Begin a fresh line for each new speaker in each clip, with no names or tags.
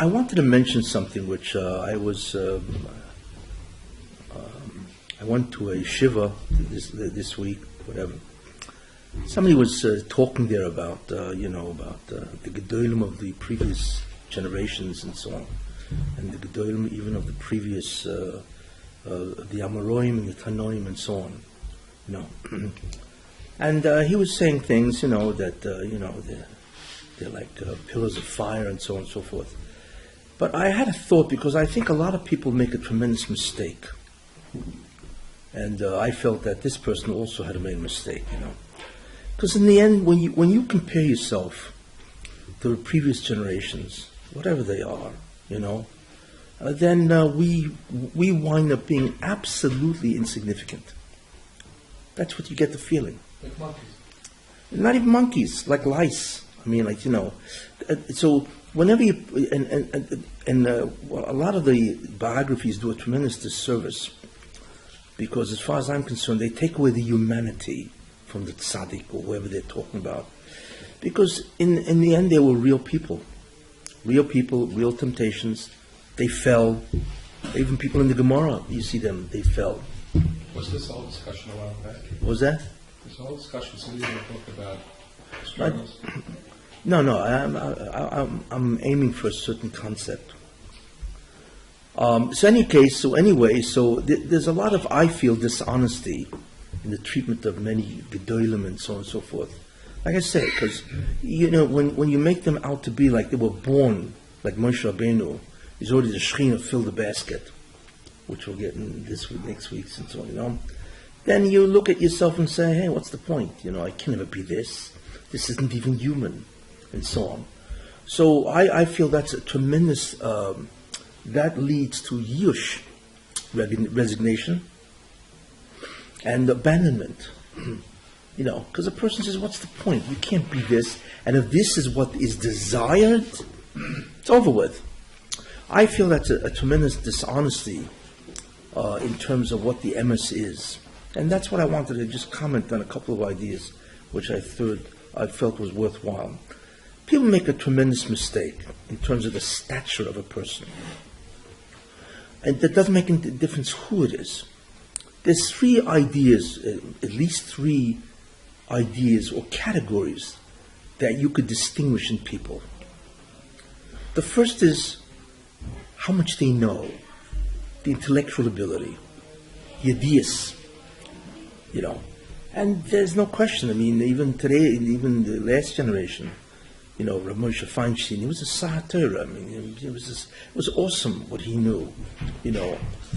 I wanted to mention something which I went to a shiva this week, whatever. Somebody was talking there about the gedolim of the previous generations and so on, and the gedolim even of the previous the Amoraim and the Tanoim and so on, and he was saying things, that they're like pillars of fire and so on and so forth. But I had a thought, because I think a lot of people make a tremendous mistake, and I felt that this person also had made a mistake, because in the end, when you compare yourself to the previous generations, whatever they are, then we wind up being absolutely insignificant. That's what you get the feeling.
Like monkeys.
Not even monkeys, like lice. So whenever you a lot of the biographies do a tremendous disservice, because as far as I'm concerned, they take away the humanity from the tzaddik or whoever they're talking about. Because in the end, they were real people, real temptations. They fell. Even people in the Gemara, you see them, they fell.
Was this all discussion a while back?
What was that?
This whole discussion, somebody going to talk about struggles?
No. I'm aiming for a certain concept. There's a lot of, I feel, dishonesty in the treatment of many gedolim and so on and so forth. Like I say, because when you make them out to be like they were born, like Moshe Rabbeinu, he's already the Shekhinah filled the basket, which we'll get in this week, next week, and so on. Then you look at yourself and say, hey, what's the point? I can never be this. This isn't even human, and so on. So I feel that's a tremendous. That leads to yush, resignation, and abandonment. Because a person says, what's the point? You can't be this. And if this is what is desired, it's over with. I feel that's a tremendous dishonesty in terms of what the emes is. And that's what I wanted to just comment on, a couple of ideas which I felt was worthwhile. People make a tremendous mistake in terms of the stature of a person. And that doesn't make any difference who it is. There's three ideas, at least three ideas or categories that you could distinguish in people. The first is how much they know, the intellectual ability, yedias, And there's no question, even today, even the last generation, Rav Moshe Feinstein, he was a Sahatorah. It was awesome what he knew,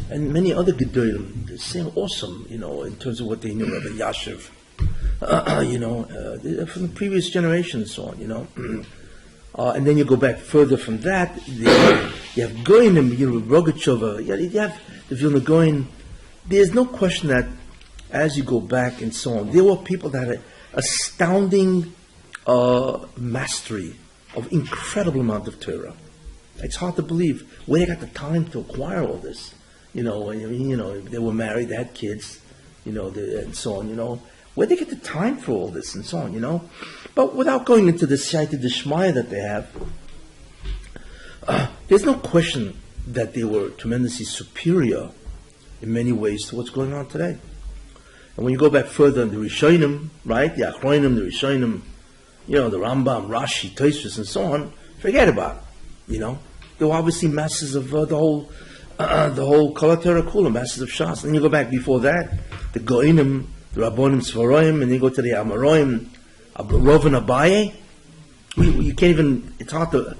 And many other Gedolim, the same awesome, in terms of what they knew, Rabbi Yashiv, from the previous generation and so on, and then you go back further from that, you have Goinim, Rogatchover, you have the Vilna Goin. There's no question that as you go back and so on, there were people that had astounding mastery of incredible amount of Torah. It's hard to believe where they got the time to acquire all this. They were married, they had kids, and so on. Where they get the time for all this and so on. But without going into the Siyata Dishmaya that they have, there's no question that they were tremendously superior in many ways to what's going on today. And when you go back further, the Rishonim, right, the Achronim, the Rishonim, the Rambam, Rashi, Tosfos, and so on, forget about it. There were obviously masses of the whole Kol HaTorah Kula, masses of Shas. And then you go back before that, the Goinim, the Rabbonim Sfaroim, and then you go to the Amoraim, Rav and Abaye. You can't even. It's hard to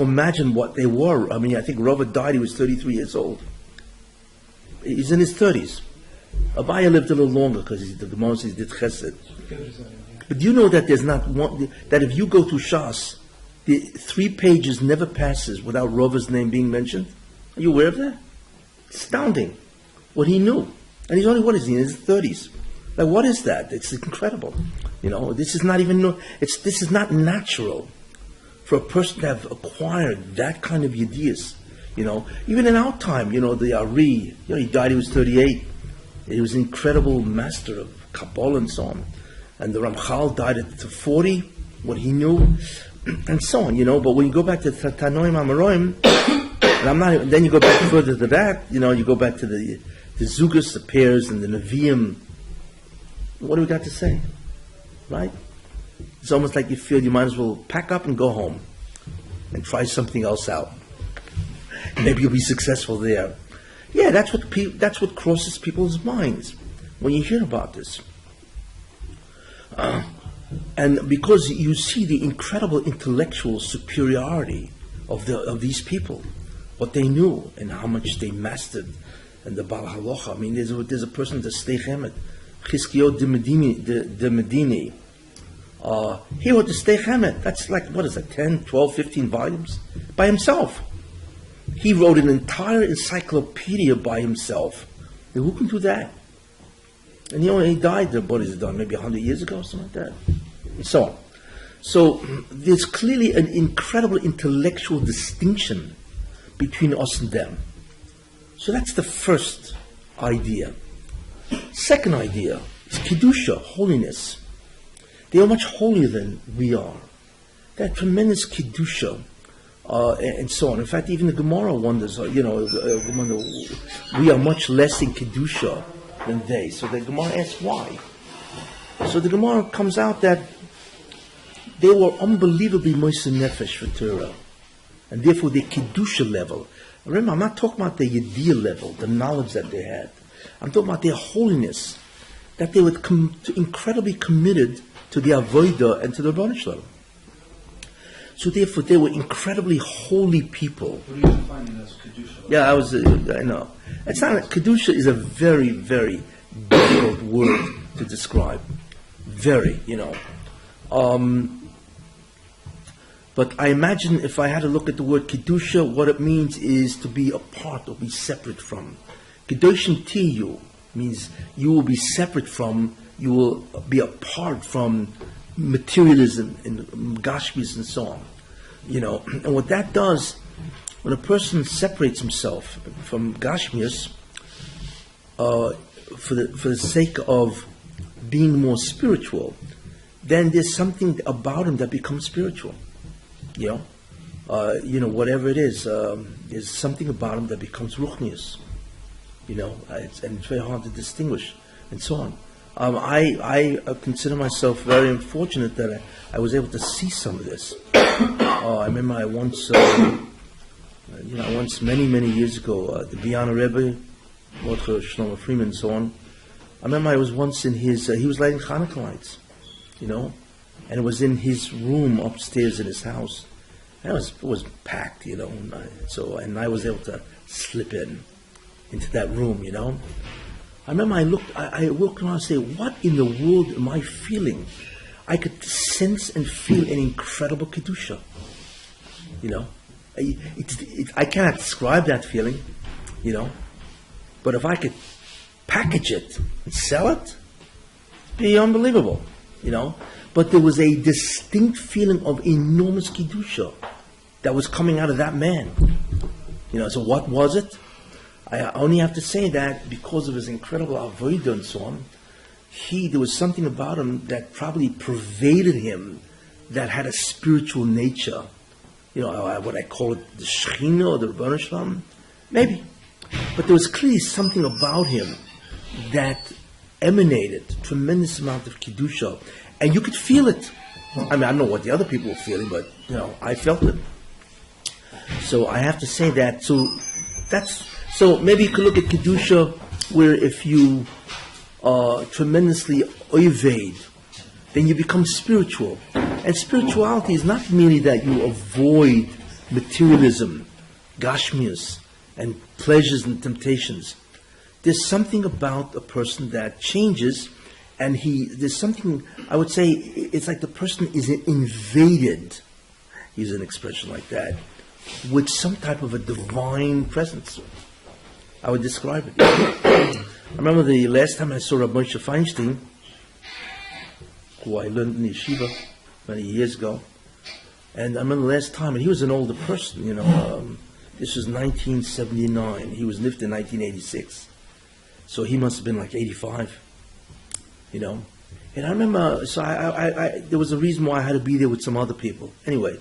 imagine what they were. I think Rav died. He was 33 years old. He's in his 30s. Abaye lived a little longer because the Gemara says he did Chesed. But do you know that there's not one, that if you go to Shas, the 3 pages never passes without Rav's name being mentioned? Are you aware of that? Astounding. What he knew. And he's only, what is he, in his 30s? Like, what is that? It's incredible. This is not even, this is not natural for a person to have acquired that kind of ideas. Even in our time, the Ari, he died, he was 38. He was an incredible master of Kabbalah and so on. And the Ramchal died at 40, what he knew. and so on, but when you go back to Tanoim Amoraim, and I'm not even, then you go back further to that, you go back to the Zugas, the pairs, and the Nevi'im. What do we got to say? Right? It's almost like you feel you might as well pack up and go home and try something else out. Maybe you'll be successful there. Yeah, that's what crosses people's minds when you hear about this. And because you see the incredible intellectual superiority of these people, what they knew and how much they mastered, and the Baal Halacha. I mean, there's a person, the Stei Chemet, Chizkiyahu de Medini. He wrote the Stei Chemet. That's like, 10, 12, 15 volumes? By himself. He wrote an entire encyclopedia by himself. Now, who can do that? And he died, what is it done, maybe 100 years ago, something like that. And so on. So there's clearly an incredible intellectual distinction between us and them. So that's the first idea. Second idea is Kedusha, holiness. They are much holier than we are. They have tremendous Kedusha, and so on. In fact, even the Gemara wonders, we are much less in Kedusha than they. So the Gemara asks why. So the Gemara comes out that they were unbelievably moist nefesh for Torah, and therefore their Kedusha level. Remember, I'm not talking about the Yediyah level, the knowledge that they had. I'm talking about their holiness, that they were incredibly committed to the Avodah and to the Rebbeinu Shalom. So therefore, they were incredibly holy people.
What are you defining as Kedusha?
Yeah, I know. It's not, Kedusha is a very, very difficult word to describe. Very, But I imagine if I had to look at the word Kedusha, what it means is to be apart or be separate from. Kedoshim Tiyu means you will be separate from, you will be apart from materialism and gashmis and so on. And what that does, when a person separates himself from gashmis for the sake of being more spiritual, then there's something about him that becomes spiritual. Whatever it is, there's something about him that becomes ruchnius. And it's very hard to distinguish, and so on. I consider myself very unfortunate that I was able to see some of this. I remember I once many years ago, the Biana Rebbe, Mordechai Shlomo Freeman, and so on. I remember I was once in his. He was lighting Hanukkah lights, and it was in his room upstairs in his house. And it was packed, and I was able to slip into that room, I remember I looked around and say, what in the world am I feeling? I could sense and feel an incredible Kedusha. I cannot describe that feeling, but if I could package it and sell it, it'd be unbelievable, But there was a distinct feeling of enormous Kedusha that was coming out of that man. So what was it? I only have to say that because of his incredible avodah and so on, there was something about him that probably pervaded him that had a spiritual nature. What I call it, the Shekhinah or the Rebbeinu Shalom, maybe. But there was clearly something about him that emanated a tremendous amount of Kedusha. And you could feel it. I don't know what the other people were feeling, but, I felt it. So I have to say that. So maybe you could look at Kedusha where if you tremendously oived, then you become spiritual. And spirituality is not merely that you avoid materialism, gashmias, and pleasures and temptations. There's something about a person that changes, and there's something, I would say, it's like the person is invaded, use an expression like that, with some type of a divine presence. I would describe it. I remember the last time I saw Rabbi Moshe Feinstein, who I learned in yeshiva many years ago, and I remember the last time, and he was an older person, this was 1979, he was nifted in 1986, so he must have been like 85, and And I remember, so there was a reason why I had to be there with some other people. Anyway,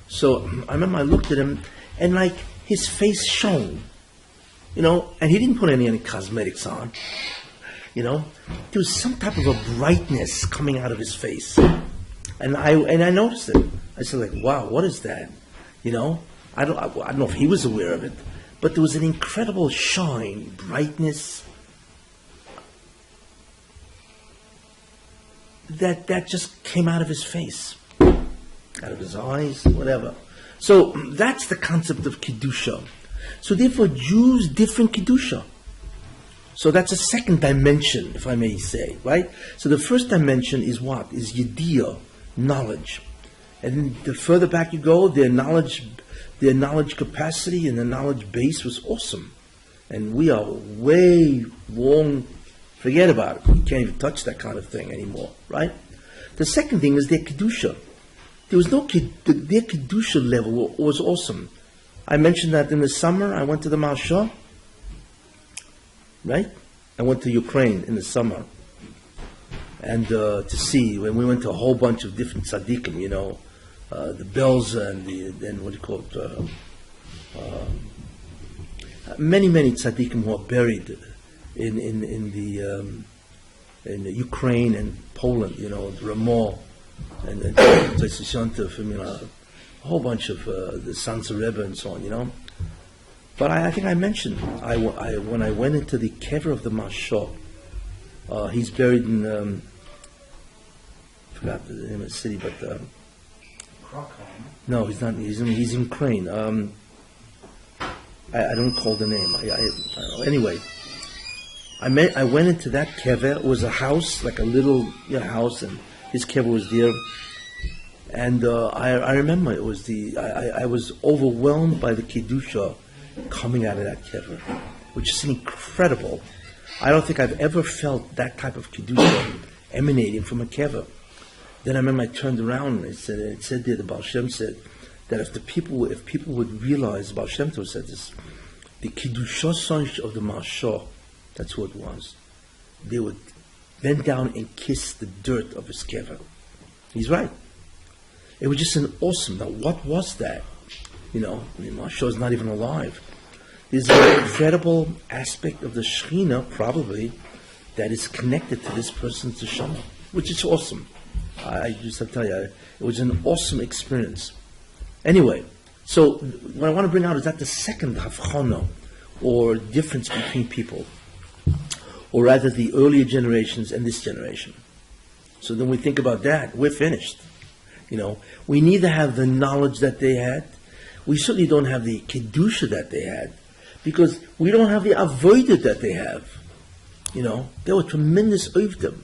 so I remember I looked at him, and like his face shone, and he didn't put any cosmetics on, There was some type of a brightness coming out of his face, and I noticed it. I said, like, wow, what is that? I don't know if he was aware of it, but there was an incredible shine, brightness, that just came out of his face, out of his eyes, whatever. So that's the concept of Kedusha. So therefore, Jews different Kedusha. So that's a second dimension, if I may say, right? So the first dimension is what? Is Yediyah, knowledge. And the further back you go, their knowledge capacity and their knowledge base was awesome. And we are way long, forget about it. You can't even touch that kind of thing anymore, right? The second thing is their Kedusha. There was their Kedusha level was awesome. I mentioned that in the summer, I went to the Marsha, right? I went to Ukraine in the summer. And to see, when we went to a whole bunch of different tzaddikim, the bells and what do you call it? Many tzaddikim who are buried in the Ukraine and Poland, Ramah and Tzaddik, a whole bunch of the Sons of Rebbe and so on, But I think I mentioned when I went into the kever of the Mashal, he's buried in forgot the name of the city, but no, he's not. He's in Ukraine. I don't recall the name. Anyway, I went into that kever. It was a house, like a little house, and his kever was there. And I remember it was I was overwhelmed by the kedusha coming out of that kever, which is incredible. I don't think I've ever felt that type of kedusha emanating from a kever. Then I remember I turned around and it said there, the Baal Shem said that if people would realize, Baal Shem Tov said this, the kedusha of the Mashah, that's who it was, they would bend down and kiss the dirt of his kever. He's right. It was just an awesome. Now, what was that? Mashah is not even alive. There's an incredible aspect of the Shekhinah, probably, that is connected to this person's neshama, which is awesome. I just have to tell you, it was an awesome experience. Anyway, so what I want to bring out is that the second havchana, or difference between people, or rather the earlier generations and this generation. So then we think about that, we're finished. We neither have the knowledge that they had, we certainly don't have the kedusha that they had, because we don't have the avodah that they have. They were tremendous ovdim.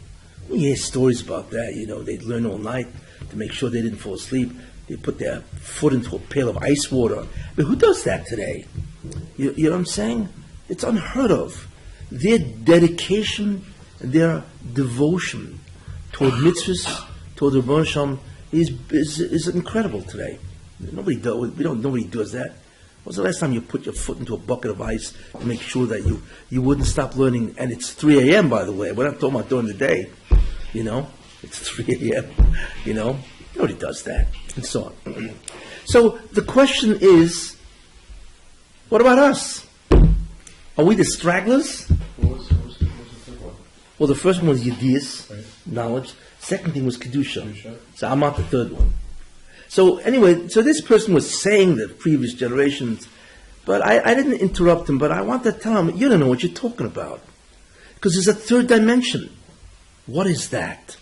We hear stories about that. They'd learn all night to make sure they didn't fall asleep. They put their foot into a pail of ice water. But who does that today? You know what I'm saying? It's unheard of. Their dedication, their devotion toward mitzvahs, toward the Rebbeinu Shalom, is incredible today. Nobody does that. When was the last time you put your foot into a bucket of ice to make sure that you wouldn't stop learning? And it's 3 a.m., by the way. We're not talking about during the day. It's 3 a.m., Nobody does that, and so on. So the question is, what about us? Are we the stragglers?
What was the third one?
Well, the first one was Yediyas,
Right.
knowledge. Second thing was Kedusha.
Kedusha.
So I'm not the third one. So anyway, so this person was saying the previous generations, but I didn't interrupt him, but I want to tell him, you don't know what you're talking about. Because there's a third dimension. What is that?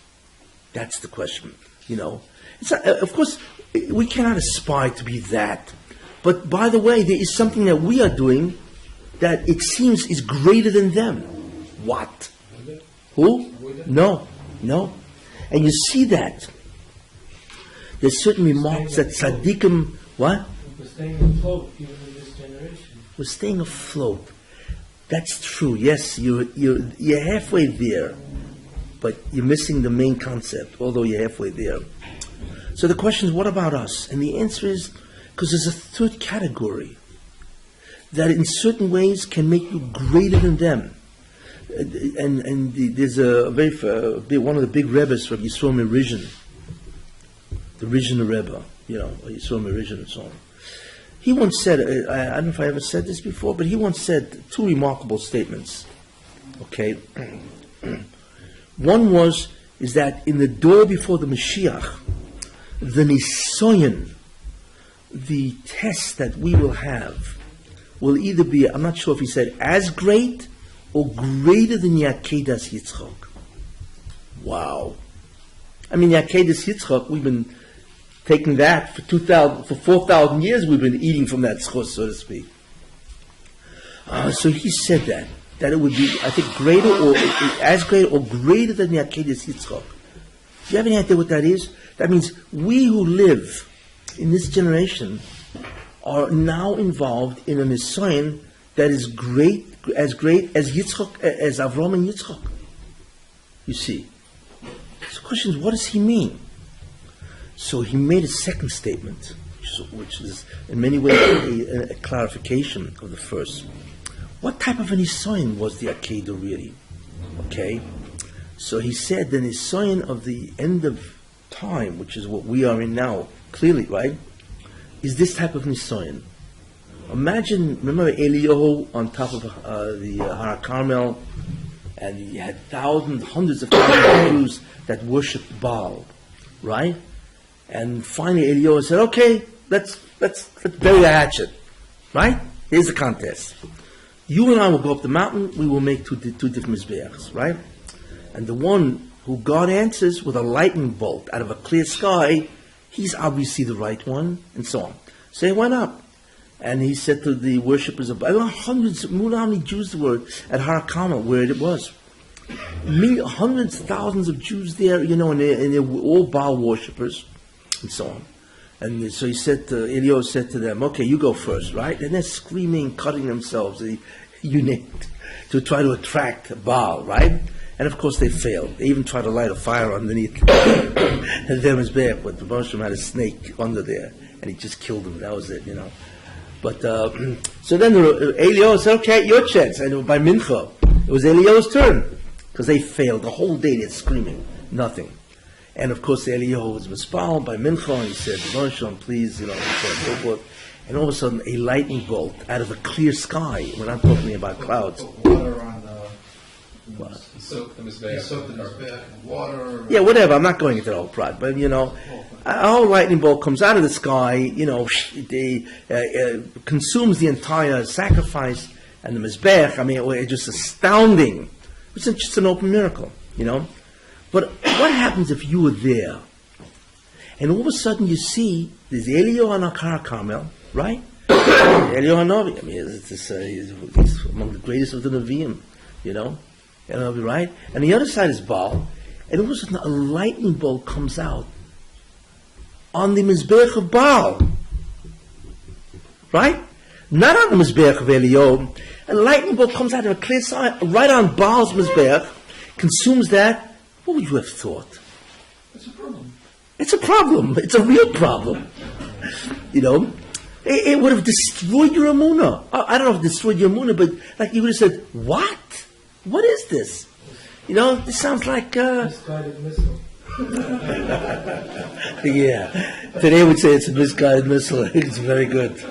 That's the question, It's not, of course, we cannot aspire to be that. But by the way, there is something that we are doing that it seems is greater than them. What? Who? No. And you see that. There's certain remarks that tzaddikim, what?
We're staying afloat even in this generation.
We're staying afloat. That's true. Yes, you're halfway there, but you're missing the main concept, although you're halfway there. So the question is, what about us? And the answer is, because there's a third category that in certain ways can make you greater than them. there's a very one of the big rebbes from Yisroel Merizhin, the Rizhin Rebbe, Yisroel Merizhin and so on. He once said, I don't know if I ever said this before, but he once said two remarkable statements. Okay, one is that in the door before the Mashiach, the Nisoyan, the test that we will have, will either be, I'm not sure if he said as great or greater than Yakedas Yitzchak. Wow. I mean, Yakedas Yitzchak, we've been taking that for 4,000 years, we've been eating from that schos, so to speak. So he said that it would be, I think, greater or as great or greater than Yakedas Yitzchak. Do you have any idea what that is? That means we who live in this generation are now involved in a Messiah that is great as Yitzchak, as Avram and Yitzchak. You see. So the question is, what does he mean? So he made a second statement, which is in many ways a clarification of the first. What type of an Nisayon was the Akedah really? Okay? So he said the Nisayon of the end of time, which is what we are in now, clearly, right, is this type of Nisayon. Imagine, remember Eliyahu on top of the Har Carmel, and he had thousands, hundreds of thousands of Jews that worshipped Baal, right? And finally Eliyahu said, okay, let's bury the hatchet, right? Here's the contest. You and I will go up the mountain, we will make two different Mizbeachs, right? And the one who God answers with a lightning bolt out of a clear sky, he's obviously the right one, and so on. So he went up, and he said to the worshippers of, I don't know hundreds, how many Jews there were at Har Carmel, where it was. Hundreds, thousands of Jews there, and they're all Baal worshippers, and so on. And so he said Eliyahu said to them, okay, you go first, right? And they're screaming, cutting themselves, you name it, to try to attract Baal, right? And of course they failed. They even tried to light a fire underneath their Mizbeach, but the Moshe had a snake under there, and he just killed them. That was it, But so then Eliyahu said, okay, your chance. And by Mincha, it was Eliyahu's turn, because they failed. The whole day they're screaming, nothing. And of course Eliyahu was mispaled by Mincha, and he said, Moshe, please, so on and so forth. And all of a sudden, a lightning bolt out of a clear sky. We're not talking about clouds.
Water on the...
What?
He soaked the Mizbeach in water.
Yeah, whatever. I'm not going into the whole plot, but a whole lightning bolt comes out of the sky. Consumes the entire sacrifice and the mizbech. I mean, it's just astounding. It's just an open miracle, But what happens if you were there, and all of a sudden you see there's Eliyahu on Har Carmel, right? Eliyahu Hanavi. I mean, he's among the greatest of the Nevi'im, right? And the other side is Baal, and all of a sudden a lightning bolt comes out on the Mizbeach of Baal, right? Not on the Mizbeach of Eliyahu. A lightning bolt comes out of a clear sky, right on Baal's Mizbeach, consumes that. What would you have thought?
It's a problem.
It's a problem. It's a real problem. It would have destroyed your emunah. I don't know if it destroyed your emunah, but you would have said, what? What is this? This sounds like...
Misguided missile.
Yeah. Today we'd say it's a misguided missile. It's very good.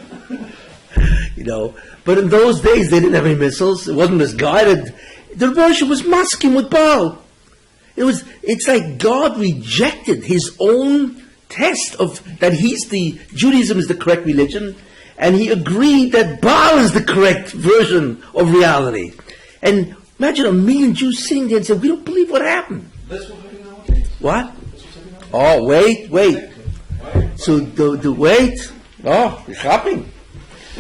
But in those days they didn't have any missiles. It wasn't misguided. The worship was masking with Baal. It's like God rejected his own test of that Judaism is the correct religion, and he agreed that Baal is the correct version of reality. And imagine 1 million Jews sitting there and saying, we don't believe what happened.
That's what happened nowadays.
What? Oh, wait. So the wait. Oh, you're shopping.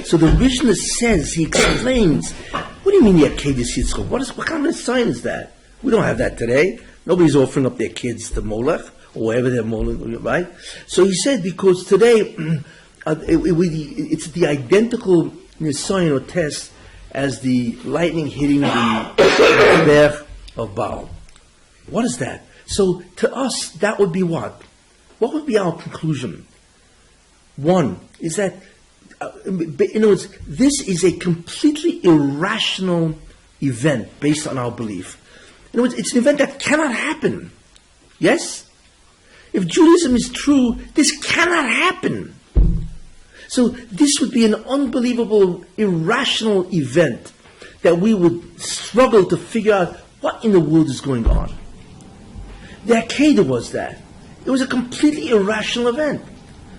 So the Mishnah says, he explains, what do you mean the Akedah Yitzchak? What kind of a sign is that? We don't have that today. Nobody's offering up their kids to Molech, or wherever they're Molech, right? So he said, because today, it's the identical sign or test as the lightning hitting the Mizbeach of Baal. What is that? So to us, that would be what? What would be our conclusion? One is that, in other words, this is a completely irrational event based on our belief. In other words, it's an event that cannot happen. Yes? If Judaism is true, this cannot happen. So this would be an unbelievable, irrational event that we would struggle to figure out what in the world is going on. The Akedah was that. It was a completely irrational event.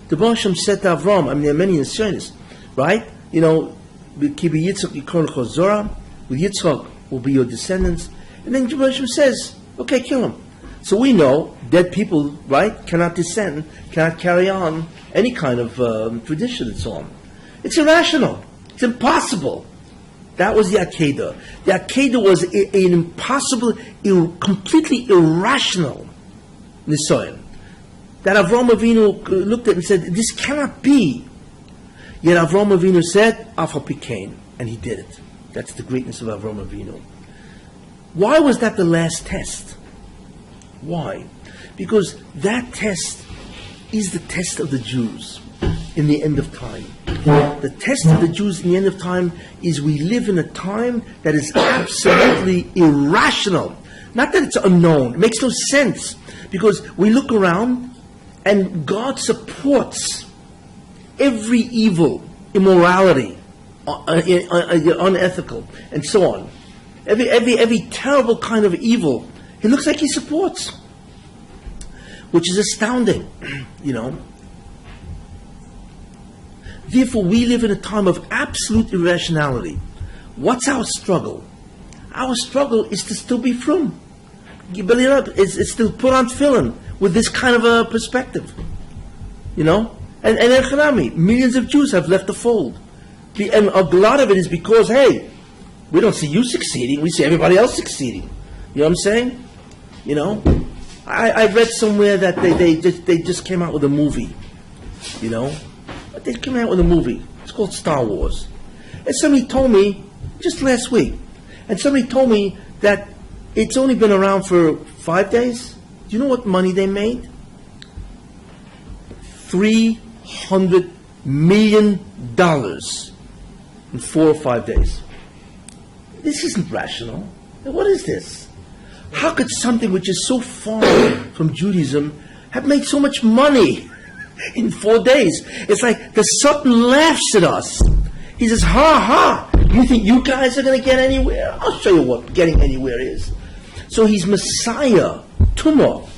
The Baruch Hashem said to Avram, there are many Nisyonis, right? You know, Kibi Yitzchak Yikron Chazorah, with Yitzchak will be your descendants. And then Baruch Hashem says, okay, kill him. So we know dead people, right, cannot descend, cannot carry on any kind of tradition and so on. It's irrational. It's impossible. That was the Akedah. The Akedah was an impossible, completely irrational Nisayon. That Avraham Avinu looked at and said, this cannot be. Yet Avraham Avinu said, Afal Pikain, and he did it. That's the greatness of Avraham Avinu. Why was that the last test? Why? Because that test is the test of the Jews in the end of time. The test of the Jews in the end of time is we live in a time that is absolutely irrational. Not that it's unknown. It makes no sense. Because we look around and God supports every evil, immorality, unethical, and so on. Every terrible kind of evil, it looks like He supports. Which is astounding, you know. Therefore, we live in a time of absolute irrationality. What's our struggle? Our struggle is to still be frum. It's to put on tefillin with this kind of a perspective. You know? And Echanami, millions of Jews have left the fold. And a lot of it is because, hey, we don't see you succeeding, we see everybody else succeeding. You know what I'm saying? You know? I read somewhere that they just came out with a movie. You know? They came out with a movie. It's called Star Wars. And somebody told me, just last week, and somebody told me that it's only been around for 5 days. Do you know what money they made? $300 million in 4 or 5 days. This isn't rational. What is this? How could something which is so far from Judaism have made so much money in 4 days? It's like the Sultan laughs at us. He says, ha ha, you think you guys are going to get anywhere? I'll show you what getting anywhere is. So he's Messiah, Tumah,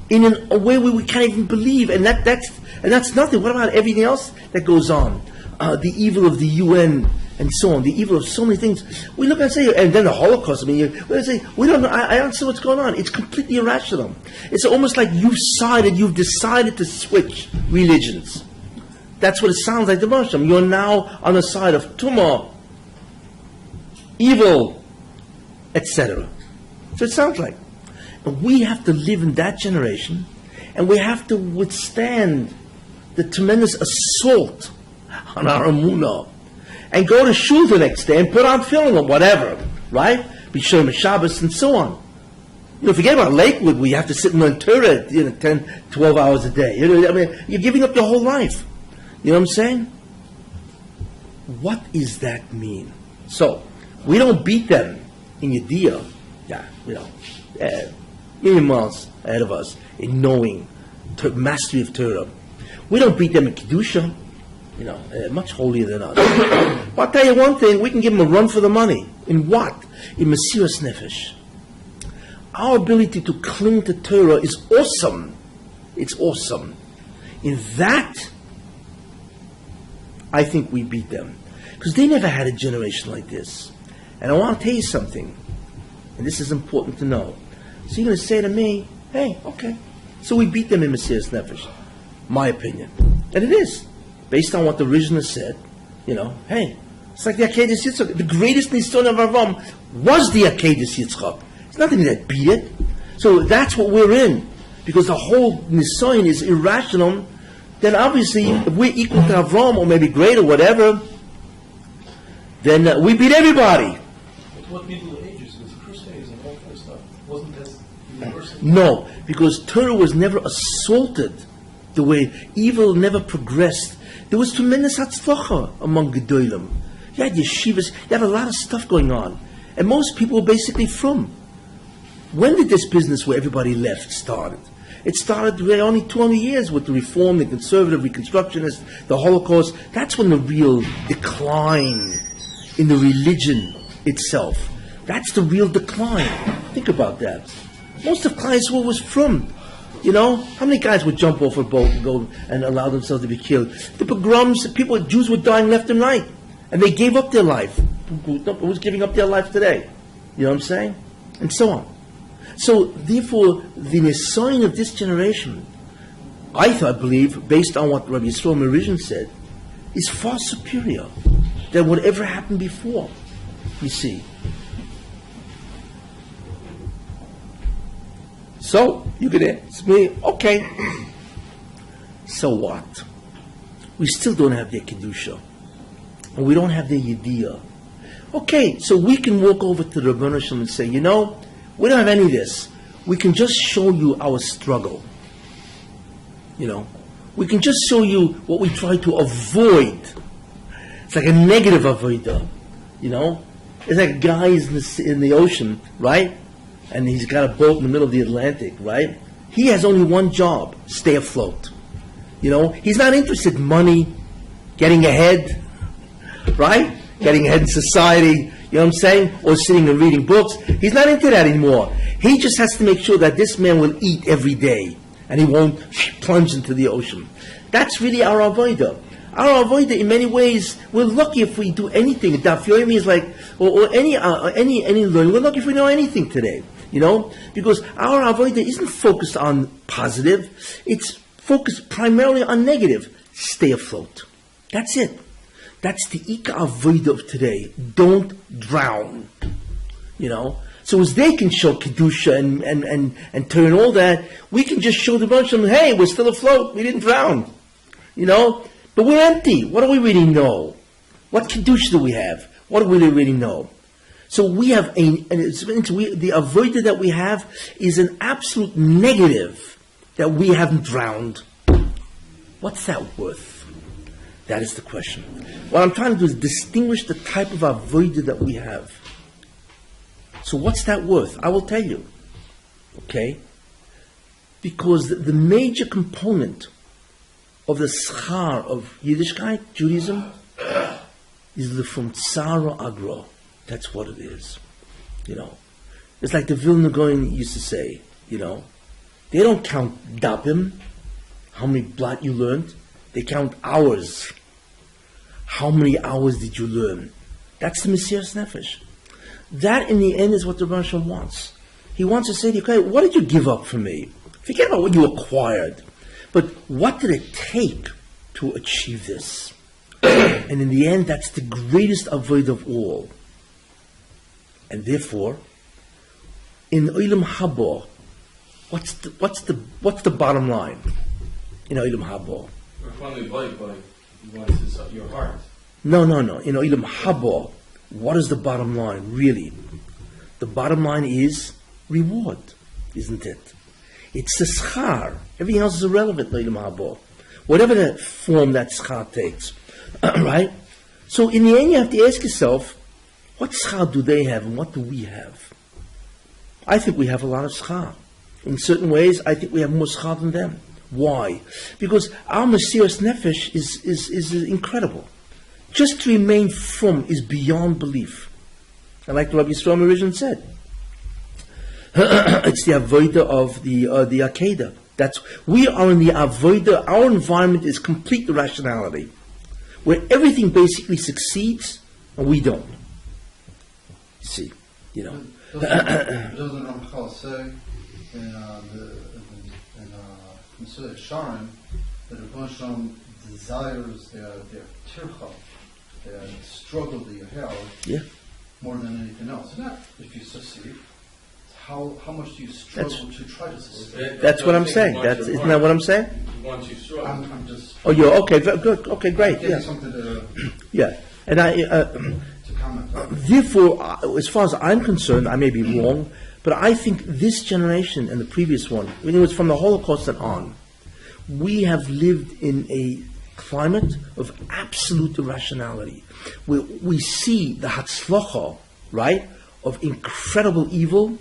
in a way where we can't even believe. And that's nothing. What about everything else that goes on? The evil of the UN and so on, the evil of so many things. We look and say, and then the Holocaust, we say, we don't know, I don't see what's going on. It's completely irrational. It's almost like you've decided to switch religions. That's what it sounds like to Muslim. You're now on the side of Tumah, evil, etc. So it sounds like. And we have to live in that generation, and we have to withstand the tremendous assault on our emunah, and go to shul the next day and put on film or whatever, right? Be Shem Shabbos and so on. You know, forget about Lakewood, where you have to sit and learn Torah, 10, 12 hours a day. You're giving up your whole life. You know what I'm saying? What does that mean? So, we don't beat them in Yediyah, million miles ahead of us in knowing mastery of Torah. We don't beat them in Kedusha, much holier than us. But I'll tell you one thing, we can give them a run for the money. In what? In Mesiras Nefesh. Our ability to cling to Torah is awesome. It's awesome. In that, I think we beat them. Because they never had a generation like this. And I want to tell you something, and this is important to know. So you're going to say to me, hey, okay, so we beat them in Mesiras Nefesh. My opinion. And it is. Based on what the original said, hey, it's like the Akedas Yitzchak. The greatest Nisayon of Avram was the Akedas Yitzchak. It's nothing that beat it. So that's what we're in. Because the whole Nisayon is irrational, then obviously, if we're equal to Avram, or maybe greater, whatever, then we beat everybody.
But what Middle Ages with Crusades and all that stuff, wasn't that universal?
No, because Torah was never assaulted the way evil never progressed. There was tremendous hatzlacha among Gedolim. You had yeshivas, you had a lot of stuff going on. And most people were basically from. When did this business where everybody left started? It started really only 200 years with the Reform, the Conservative, Reconstructionists, the Holocaust. That's when the real decline in the religion itself. That's the real decline. Think about that. Most of Klein's was from. You know, how many guys would jump off a boat and go and allow themselves to be killed? The pogroms, Jews were dying left and right, and they gave up their life. Who's giving up their life today? You know what I'm saying? And so on. So, therefore, the Messiah of this generation, I believe, based on what Rabbi Yisrael Merijan said, is far superior than whatever happened before. You see. So, you could ask me, okay, so what? We still don't have their Kedusha. And we don't have their Yediyah. Okay, so we can walk over to the Rebbeinu Shalom and say, you know, we don't have any of this. We can just show you our struggle. You know, we can just show you what we try to avoid. It's like a negative avoider, you know. It's like a guy is in the ocean, right? And he's got a boat in the middle of the Atlantic, right? He has only one job, stay afloat. You know, he's not interested in money, getting ahead, right? Getting ahead in society, you know what I'm saying? Or sitting and reading books. He's not into that anymore. He just has to make sure that this man will eat every day and he won't plunge into the ocean. That's really our avodah. Our avodah, in many ways, we're lucky if we do anything. Daf Yomi is like, or any learning. We're lucky if we know anything today. You know, because our avodah isn't focused on positive; it's focused primarily on negative. Stay afloat. That's it. That's the Ika avodah of today. Don't drown. You know, so as they can show kedusha and turn all that, we can just show the bunch of them. Hey, we're still afloat. We didn't drown. You know, but we're empty. What do we really know? What kedusha do we have? What do we really know? So we have the avodah that we have is an absolute negative that we haven't drowned. What's that worth? That is the question. What I'm trying to do is distinguish the type of avodah that we have. So what's that worth? I will tell you. Okay? Because the major component of the schar of Yiddishkeit, Judaism, is the from Tzara Agro. That's what it is. You know. It's like the Vilna Gaon used to say, you know. They don't count dapim, how many blot you learned. They count hours. How many hours did you learn? That's the Mesiras Nefesh. That in the end is what the Rebbe Shalom wants. He wants to say to you, okay, what did you give up for me? Forget about what you acquired. But what did it take to achieve this? And in the end, that's the greatest avoid of all. And therefore, in Olam Haba, what's the bottom line in Olam Haba?
Your heart.
No. In Olam Haba, what is the bottom line, really? The bottom line is reward, isn't it? It's the schar. Everything else is irrelevant in Olam Haba. Whatever the form that schar takes. Right? So in the end, you have to ask yourself, what schar do they have and what do we have? I think we have a lot of schar. In certain ways, I think we have more schar than them. Why? Because our Mesiras Nefesh is incredible. Just to remain from is beyond belief. And like Rabbi Yisrael Merijan said, it's the avodah of the Akedah. We are in the avodah. Our environment is complete irrationality, where everything basically succeeds and we don't. See, you know.
Doesn't Ramchal say in Mesilas Yesharim that a bunch of desires their tircha, their struggle that you have, more than anything else? Not if you succeed. How much do you struggle to try to succeed?
That's what I'm saying. Isn't that what I'm saying?
Once you struggle.
I'm just.
Oh, you're okay. Good. Okay, great.
Getting
Yeah.
something to
Yeah. And
comment on.
therefore, as far as I'm concerned, I may be wrong, but I think this generation and the previous one, when it was from the Holocaust and on, we have lived in a climate of absolute irrationality. We see the hatzlacha, right, of incredible evil.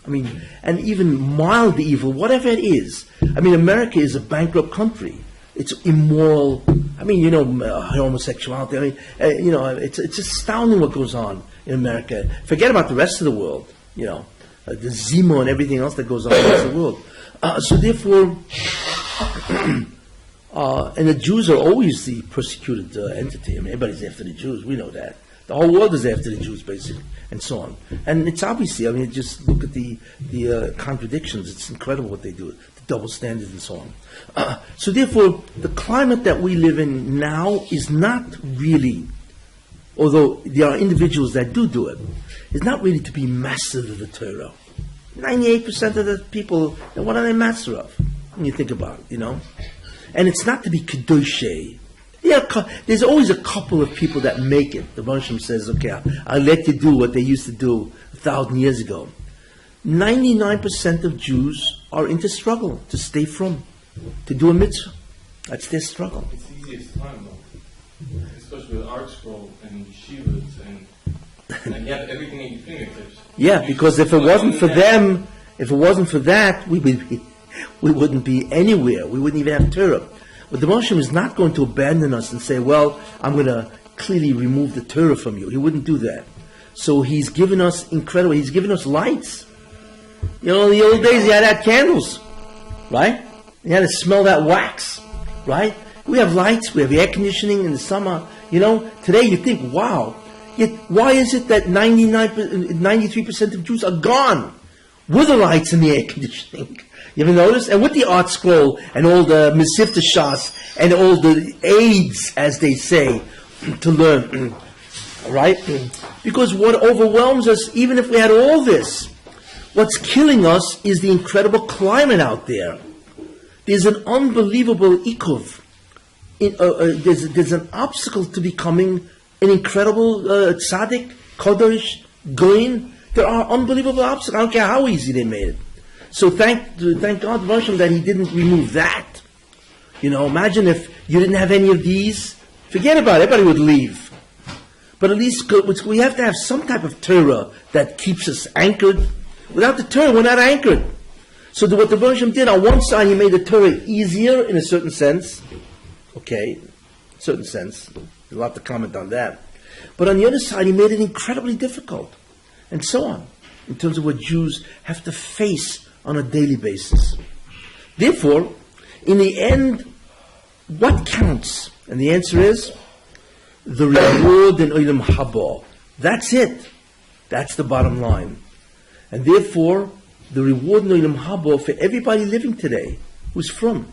I mean, and even mild evil, whatever it is. I mean, America is a bankrupt country. It's immoral. I mean, homosexuality. I mean, it's astounding what goes on in America. Forget about the rest of the world. The Zemo and everything else that goes on in the rest of the world. So therefore, and the Jews are always the persecuted entity. I mean, everybody's after the Jews. We know that. The whole world is after the Jews, basically, and so on. And it's obviously, I mean, just look at the contradictions. It's incredible what they do, the double standards and so on. So therefore, the climate that we live in now is not really, although there are individuals that do it, is not really to be master of the Torah. 98% of the people, what are they master of? When you think about it, And it's not to be kedoshei. Yeah, there's always a couple of people that make it. The Moshe says, okay, I'll let you do what they used to do 1,000 years ago. 99% of Jews are into struggle to stay from, to do a mitzvah. That's their struggle.
It's the easiest time, though. Especially with art scroll and yeshivas and you have everything at your fingertips.
Yeah, because if it wasn't for them, if it wasn't for that, we wouldn't be anywhere. We wouldn't even have Torah. But the Moshe is not going to abandon us and say, well, I'm going to clearly remove the Torah from you. He wouldn't do that. So he's given us he's given us lights. In the old days, you had to have candles, right? You had to smell that wax, right? We have lights, we have air conditioning in the summer. Today you think, wow, yet why is it that 93% of Jews are gone with the lights and the air conditioning? You ever notice? And with the art scroll and all the Mesivta Shas and all the aids, as they say, to learn, right? Because what overwhelms us, even if we had all this, what's killing us is the incredible climate out there. There's an unbelievable ikuv. There's an obstacle to becoming an incredible tzaddik, kodesh, goyin. There are unbelievable obstacles. I don't care how easy they made it. So thank God, Hashem, that He didn't remove that. Imagine if you didn't have any of these. Forget about it. Everybody would leave. But at least we have to have some type of Torah that keeps us anchored. Without the Torah, we're not anchored. So what the Hashem did, on one side, He made the Torah easier in a certain sense. Okay, certain sense. You'll have to comment on that. But on the other side, He made it incredibly difficult. And so on. In terms of what Jews have to face on a daily basis. Therefore, in the end, what counts? And the answer is the reward in Olam Haba. That's it. That's the bottom line. And therefore, the reward in Olam Haba for everybody living today who's from,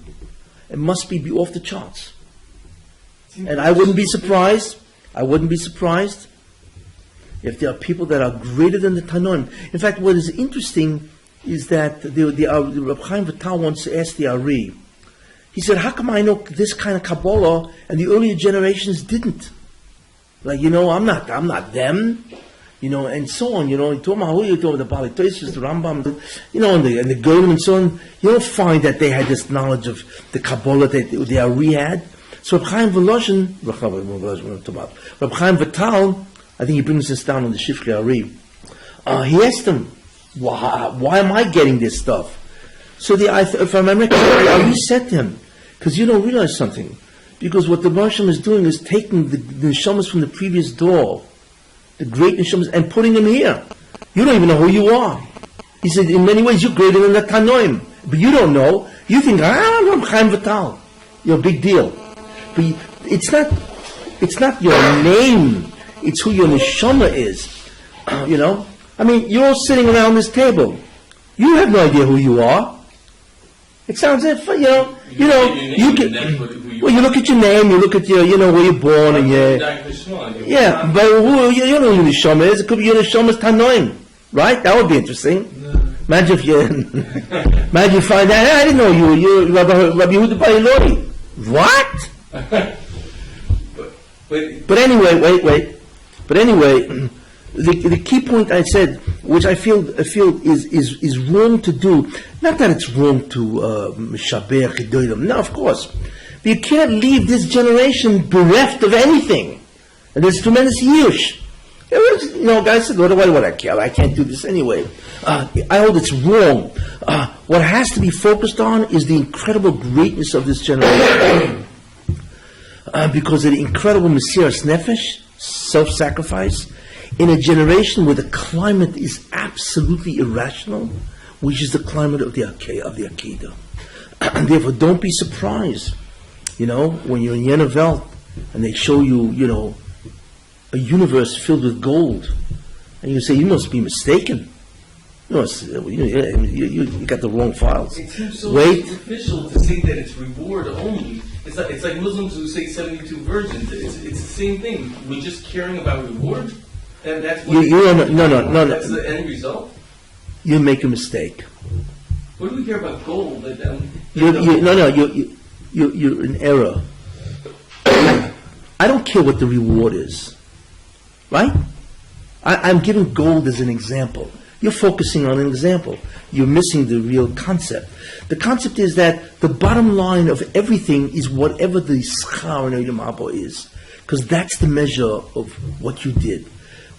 it must be off the charts. And I wouldn't be surprised if there are people that are greater than the Tanoim. In fact, what is interesting is that Reb Chaim Vital once asked the Ari, he said, how come I know this kind of Kabbalah and the earlier generations didn't? I'm not them, and so on, you talk about who you talk about, the Bali Tosis, the Rambam, and the Golim and so on. You don't find that they had this knowledge of the Kabbalah that the Ari had. So Reb Chaim Vital, I think he brings this down on the Shifrei Ari. He asked him, why am I getting this stuff? So if I remember correctly, Ari said to him, because you don't realize something. Because what the Moshe is doing is taking the neshamas from the previous door, the great neshamas, and putting them here. You don't even know who you are. He said, in many ways, you're greater than the Tanoim. But you don't know. You think, I'm Chaim Vital. You're a big deal. But it's not your name. It's who your neshama is. I mean, you're all sitting around this table. You have no idea who you are. It sounds if you look at your name, you look at your, where you're born, and but you don't know who your neshama is. It could be your neshama's Tanoim, right? That would be interesting. Imagine if you find out, I didn't know you're Rabbi Yehuda Bar Eloi. What? But anyway, wait. But anyway, the key point I said, which I feel is wrong to do. Not that it's wrong to mishaber gedolim. No, of course. But you can't leave this generation bereft of anything. And there's tremendous yush. guys said, what do I care? I can't do this anyway. I hold it's wrong. What has to be focused on is the incredible greatness of this generation. Because of the incredible Mesiras Nefesh, self-sacrifice, in a generation where the climate is absolutely irrational, which is the climate of the Akedah. And therefore, don't be surprised, when you're in Yenavelt and they show you, a universe filled with gold, and you say, you must be mistaken. You got the wrong files.
It seems so
Wait.
superficial to say that it's reward only. It's like Muslims who say 72 virgins. It's the same thing. We're just caring about reward. And that's what
No.
That's the end result.
You make a mistake.
What do we care about gold?
You're in error. I don't care what the reward is. Right? I'm giving gold as an example. You're focusing on an example. You're missing the real concept. The concept is that the bottom line of everything is whatever the schar in Olam Haba is. Because that's the measure of what you did.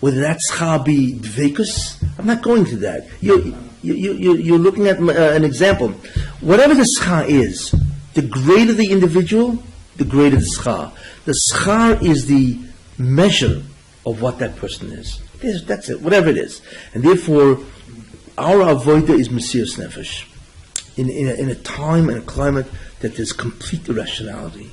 Whether that schar be dvekus, I'm not going to that. You're looking at an example. Whatever the schar is, the greater the individual, the greater the schar. The schar is the measure of what that person is. That's it, whatever it is. And therefore, our avodah is Mesiras Nefesh. In a time and a climate that there's complete irrationality.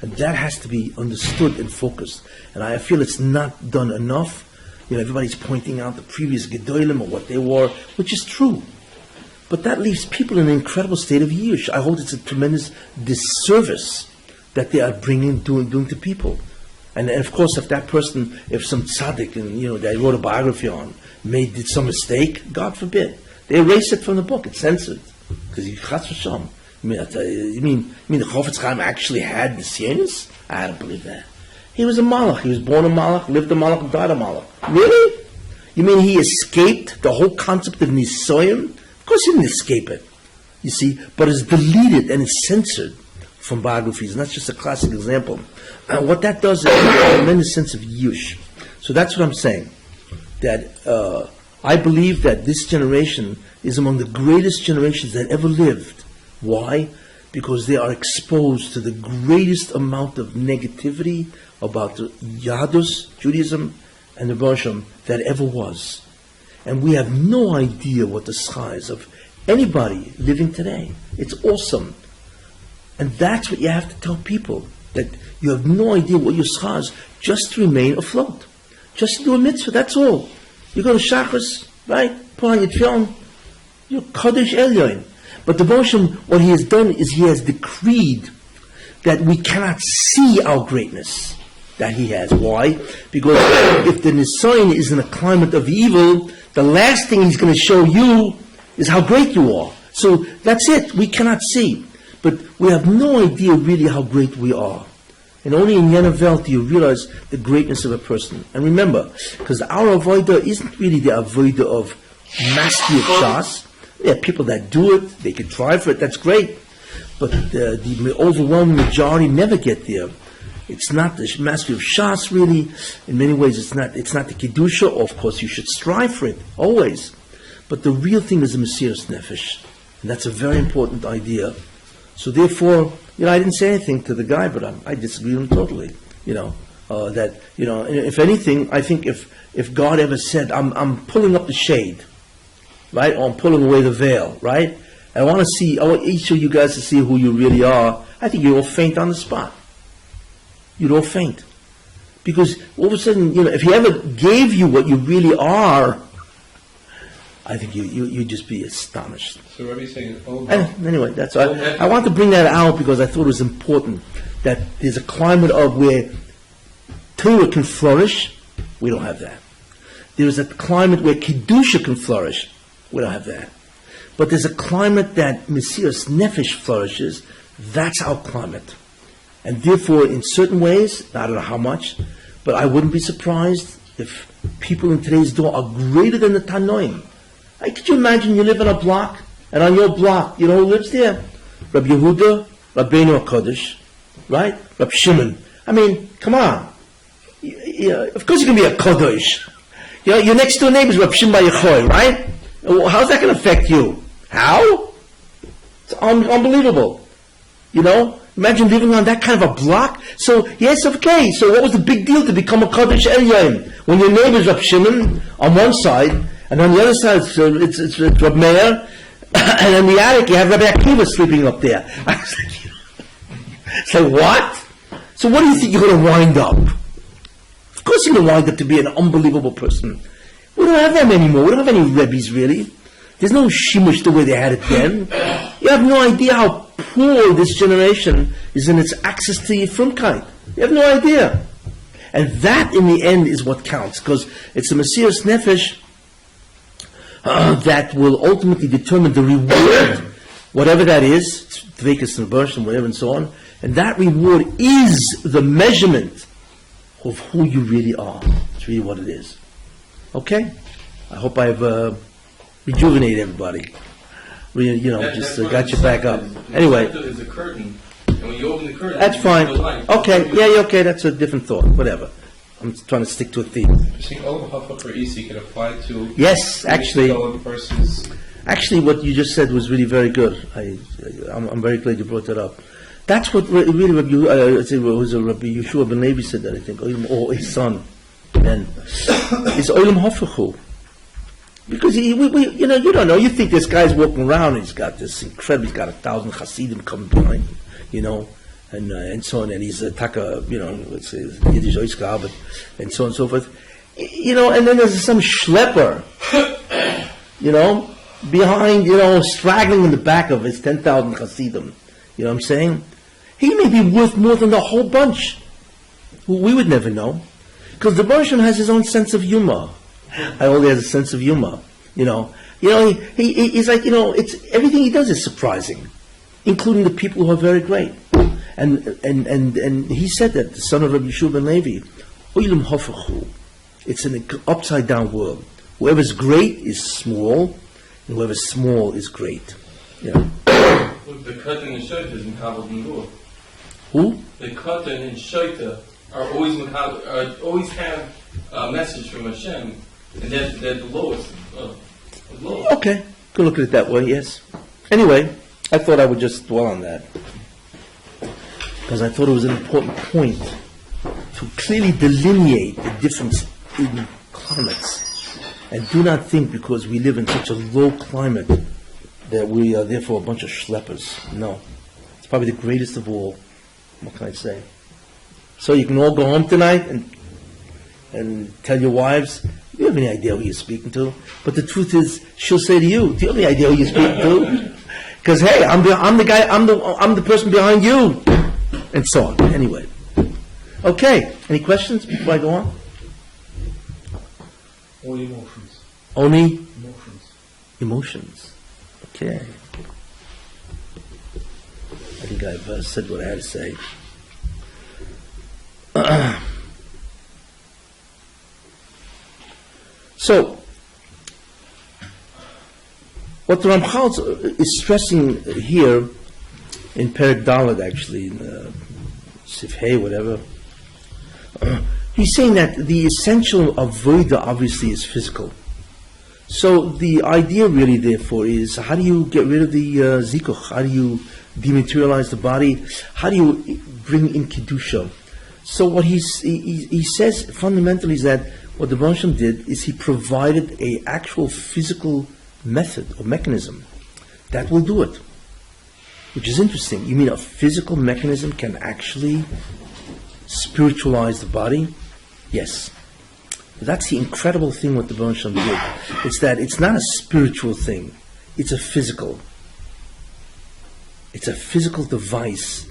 And that has to be understood and focused. And I feel it's not done enough. Everybody's pointing out the previous Gedolim or what they were, which is true. But that leaves people in an incredible state of yish. I hold it's a tremendous disservice that they are doing to people. And of course, if that person, if some tzaddik, and they wrote a biography on, did some mistake, God forbid, they erase it from the book. It's censored because you chas v'sham. You mean the Chofetz Chaim actually had Nisyanis? I don't believe that. He was a malach. He was born a malach, lived a malach, and died a malach. Really? You mean he escaped the whole concept of Nisoyim? Of course he didn't escape it. You see, but it's deleted and it's censored from biographies, and that's just a classic example. What that does is a tremendous sense of yush. So that's what I'm saying. That I believe that this generation is among the greatest generations that ever lived. Why? Because they are exposed to the greatest amount of negativity about the Yadus, Judaism, and the Bosham that ever was. And we have no idea what the size of anybody living today. It's awesome. And that's what you have to tell people, that you have no idea what your schar is, just to remain afloat. Just to do a mitzvah, that's all. You go to Shachris, right? Put on your tefillin, you're Kodesh Elyon. But the Bosham, what he has done is he has decreed that we cannot see our greatness that he has. Why? Because if the Nisayan is in a climate of evil, the last thing he's going to show you is how great you are. So that's it. We cannot see. But we have no idea really how great we are. And only in Yenavelt do you realize the greatness of a person. And remember, because our avodah isn't really the avodah of mastery of Shas. There are people that do it, they can try for it, that's great. But the overwhelming majority never get there. It's not the mastery of Shas really. In many ways it's not the Kedusha. Of course you should strive for it, always. But the real thing is the Mesiras Nefesh. And that's a very important idea. So therefore, I didn't say anything to the guy, but I disagree with him totally. If anything, I think if God ever said, I'm pulling up the shade, right? Or I'm pulling away the veil, right? I want each of you guys to see who you really are. I think you'd all faint on the spot. You'd all faint. Because all of a sudden, if he ever gave you what you really are, I think you'd just be astonished.
So Rabbi's saying,
anyway, that's all. I want to bring that out because I thought it was important that there's a climate of where Torah can flourish. We don't have that. There's a climate where Kedusha can flourish. We don't have that. But there's a climate that Mesiras Nefesh flourishes. That's our climate. And therefore, in certain ways, I don't know how much, but I wouldn't be surprised if people in today's door are greater than the Tanoim. Could you imagine you live on a block, and on your block, you know who lives there? Rabbi Yehuda, Rabbeinu HaKodesh, right? Rabbi Shimon. I mean, come on. Of course you can be a Kodesh. You know, your next door neighbor is Reb Shimon Bar Yochai, right? Well, how's that going to affect you? How? It's unbelievable. You know? Imagine living on that kind of a block. So, yes, okay. So what was the big deal to become a Kodesh Elyon? When your neighbor's Reb Shimon on one side, and on the other side it's Reb Meir, and in the attic you have Rabbi Akiva sleeping up there. I was like, so what? So what do you think you're going to wind up? Of course you're going to wind up to be an unbelievable person. We don't have them anymore. We don't have any Rebbes really. There's no shimush the way they had it then. You have no idea how poor this generation is in its access to Yifrumkeit. You have no idea. And that in the end is what counts, because it's the Mesiras Nefesh that will ultimately determine the reward, whatever that is, Dveikus and Bursh and whatever and so on, and that reward is the measurement of who you really are. It's really what it is. Okay? I hope I've rejuvenated everybody. Got you back up. Anyway.
It's a curtain, and when you open the curtain,
That's fine.
the light.
Okay, yeah, okay, that's a different thought. Whatever. I'm trying to stick to a theme.
You think Olam Hafach or Isi could apply to
Yes, actually,
versus
what you just said was really very good. I'm very glad you brought that up. That's what really Rabbi Yeshua ben Levi said that, I think, or his son. And it's Olam Hafach. Because you don't know. You think this guy's walking around and he's got this incredible. He's got 1,000 Hasidim coming behind him, and so on. And he's a taka, it's Yiddish Oiska, but and so on and so forth. And then there's some schlepper, behind, straggling in the back of his 10,000 Hasidim. You know what I'm saying? He may be worth more than the whole bunch. We would never know, because the Baruch has his own sense of humor. I only has a sense of humor, he's like, it's everything he does is surprising, including the people who are very great. And he said that, the son of Rabbi Yeshua ben Levi, Olam Hafachu, it's an upside down world. Whoever's great is small, and whoever's small is great.
Look, the Katan and Shaita is Mekabel B'Nur.
Who?
The Katan and Shaita are always have a message from Hashem. And they're the lowest.
Okay, could look at it that way, yes. Anyway, I thought I would just dwell on that, because I thought it was an important point to clearly delineate the difference in climates. And do not think because we live in such a low climate that we are therefore a bunch of schleppers. No. It's probably the greatest of all. What can I say? So you can all go home tonight and tell your wives, you have any idea who you're speaking to? But the truth is, she'll say to you, do you have any idea who you're speaking to? Because hey, I'm the guy, I'm the person behind you, and so on. Anyway, okay. Any questions before I go on?
Only emotions.
Only
Emotions.
emotions. Okay. I think I've said what I had to say. So, what the Ramchal is stressing here in Perek Dalet, actually, in Sif Hey, whatever, he's saying that the essential avodah obviously is physical. So the idea really, therefore, is how do you get rid of the zikuch? How do you dematerialize the body? How do you bring in kedusha? So what he says fundamentally is that what the Baruch Shem did is he provided a actual physical method or mechanism that will do it, which is interesting. You mean a physical mechanism can actually spiritualize the body? Yes. That's the incredible thing what the Baruch Shem did. It's that it's not a spiritual thing. It's a physical. It's a physical device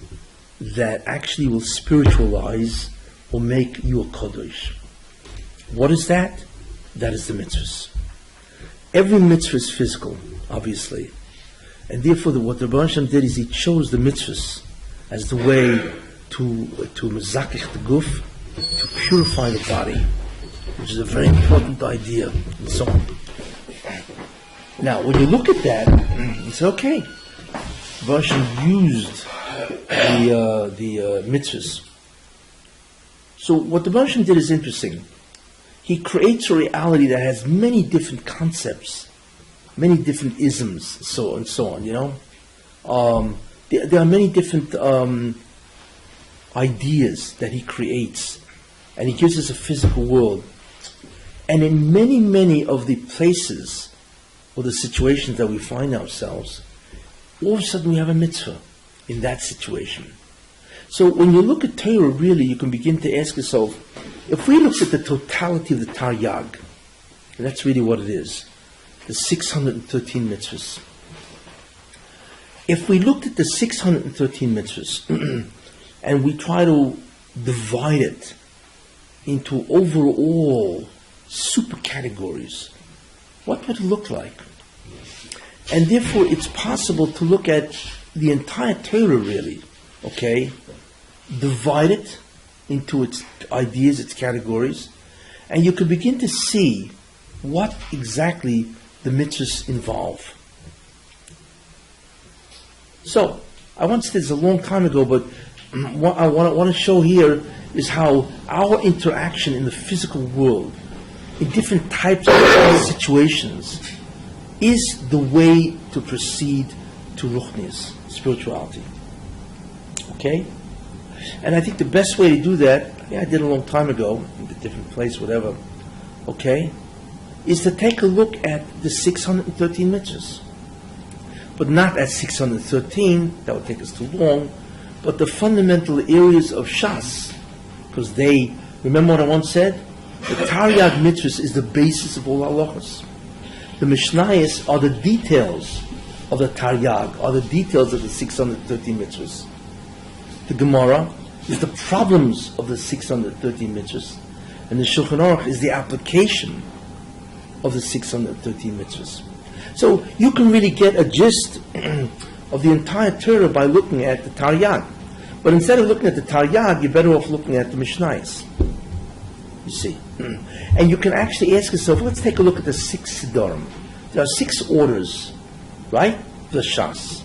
that actually will spiritualize or make you a Kodesh. What is that? That is the mitzvahs. Every mitzvah is physical, obviously. And therefore what the Baruch Shem did is he chose the mitzvahs as the way to mezakich the guf, to purify the body, which is a very important idea, and so on. Now, when you look at that, you say, okay, Baruch Shem used the mitzvahs. So what the Baruch Shem did is interesting. he creates a reality that has many different concepts, many different isms, so and so on. There are many different ideas that he creates, and he gives us a physical world. And in many, many of the places or the situations that we find ourselves, all of a sudden we have a mitzvah in that situation. So when you look at Torah, really, you can begin to ask yourself, if we look at the totality of the Taryag, and that's really what it is, the 613 mitzvahs. If we looked at the 613 mitzvahs, and we try to divide it into overall super categories, what would it look like? And therefore, it's possible to look at the entire Torah, really, okay, divide it into its ideas, its categories, and you could begin to see what exactly the mitzvahs involve. So, I once said this a long time ago, but what I want to show here is how our interaction in the physical world, in different types of situations, is the way to proceed to Ruchnius, spirituality. Okay? And I think the best way to do that, I did a long time ago, in a different place, whatever, okay, is to take a look at the 613 mitzvahs. But not at 613, that would take us too long, but the fundamental areas of Shas, because they, remember what I once said? The Taryag mitzvahs is the basis of all halachos. The Mishnayos are the details of the Taryag, are the details of the 613 mitzvahs. The Gemara is the problems of the 613 mitzvahs, and the Shulchan Aruch is the application of the 613 mitzvahs. So you can really get a gist of the entire Torah by looking at the Taryag. But instead of looking at the Taryag, you're better off looking at the Mishnayos. You see. And you can actually ask yourself, let's take a look at the 6 Siddurim. There are 6 orders, right? The Shas.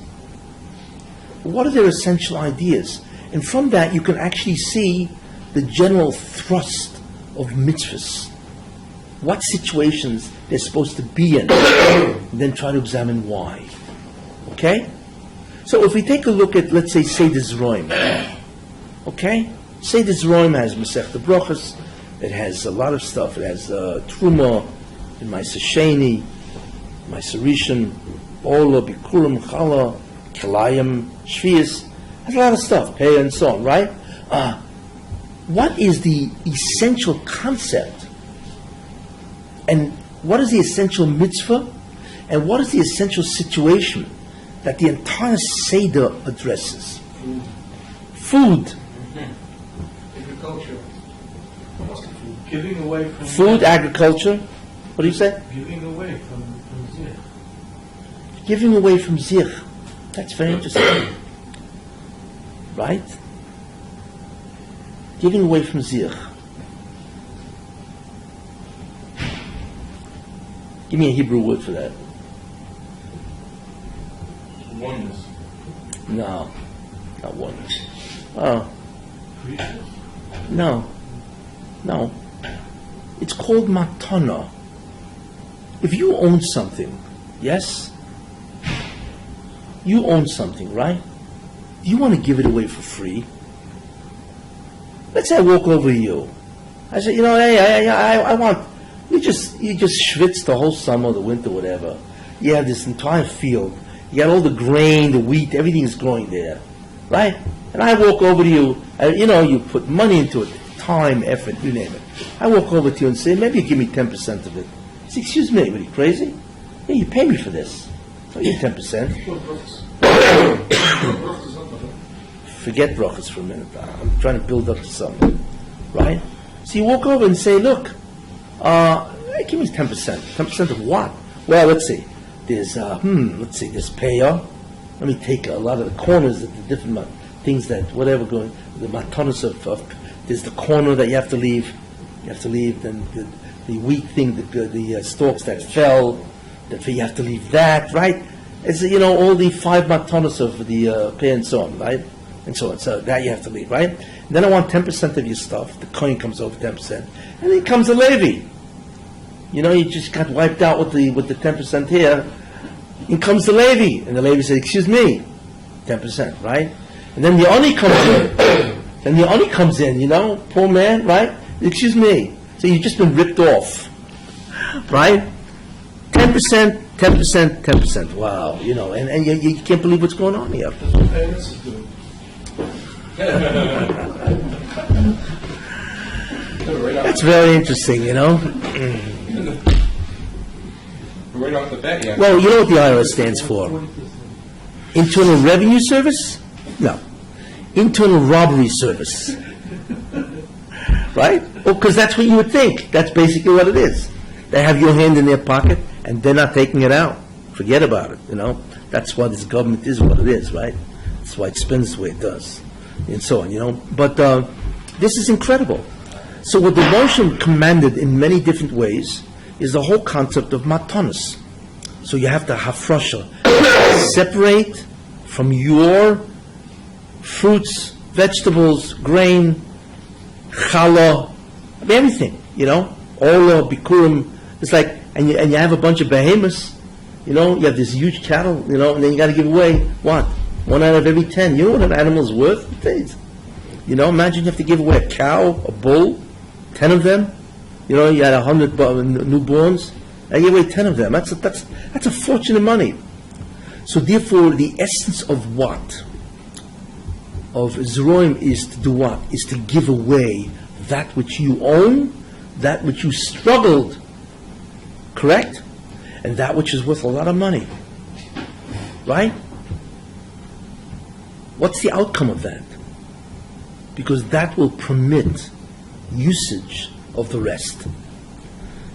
What are their essential ideas? And from that, you can actually see the general thrust of mitzvahs. What situations they're supposed to be in, and then try to examine why. Okay? So if we take a look at, let's say, Seder Zroim, okay? Seder Zroim has Masechta Brachos, it has a lot of stuff. It has Truma, and Ma'aser Sheni, Ma'aser Rishon, Ola, Bikurim, Chala, Kelayim, Shvius. Has a lot of stuff, Pei and so on, right? What is the essential concept? And what is the essential mitzvah? And what is the essential situation that the entire Seder addresses? Food.
Agriculture. What's the food?
Giving away from
Food, agriculture. What do you say?
Giving away from Zir.
Giving away from Zich. That's very interesting. Right? Giving away from Zich. Give me a Hebrew word for that.
Oneness.
No, not oneness. Oh, no. It's called matana. If you own something, yes? You own something, right? Do you want to give it away for free? Let's say I walk over to you. I say, hey, I want... You just schwitz the whole summer, the winter, whatever. You have this entire field. You got all the grain, the wheat, everything is growing there, right? And I walk over to you, and, you put money into it, time, effort, you name it. I walk over to you and say, maybe you give me 10% of it. I say, excuse me, what are you crazy? Yeah, you pay me for this. So you 10%. Forget brachas for a minute. I'm trying to build up to something, right? So you walk over and say, look, give me 10%. 10% of what? Well, let's see. There's, there's payah. Let me take a lot of the corners of the different things that, whatever going, the matanos of there's the corner that you have to leave. You have to leave, then the wheat thing, the stalks that fell, that you have to leave that, right? It's, all the 5 matanos of the pay and so on, right? And so on. So that you have to leave, right? And then I want 10% of your stuff. The coin comes over 10%. And then comes a Levi. You just got wiped out with the 10% here. In comes the Levi, and the Levi says, "Excuse me, 10%, right?" And then the Oni comes in. Then the Oni comes in, poor man, right? "Excuse me." So you've just been ripped off, right? 10%, 10%, 10%. Wow, and you can't believe what's going on here.
That's what parents is doing.
That's very interesting,
Right off the bat, yeah.
Well, you know what the IRS stands for?
40%.
Internal Revenue Service? No. Internal Robbery Service. Right? Well, because that's what you would think. That's basically what it is. They have your hand in their pocket, and they're not taking it out. Forget about it, That's why this government is what it is, right? That's why it spends the way it does, and so on, But this is incredible. So what the Moshe commanded in many different ways is the whole concept of matanos. So you have to hafrasha, separate from your fruits, vegetables, grain, challah, everything, ola, bikurim. It's like, and you have a bunch of behemoths, you have this huge cattle, and then you got to give away what? 1 out of every 10. You know what an animal's worth? Things. Imagine you have to give away a cow, a bull, 10 of them. You had 100 newborns. I give away 10 of them. That's a fortune of money. So therefore, the essence of what? Of Zeroim is to do what? Is to give away that which you own, that which you struggled, correct? And that which is worth a lot of money. Right? What's the outcome of that? Because that will permit usage of the rest.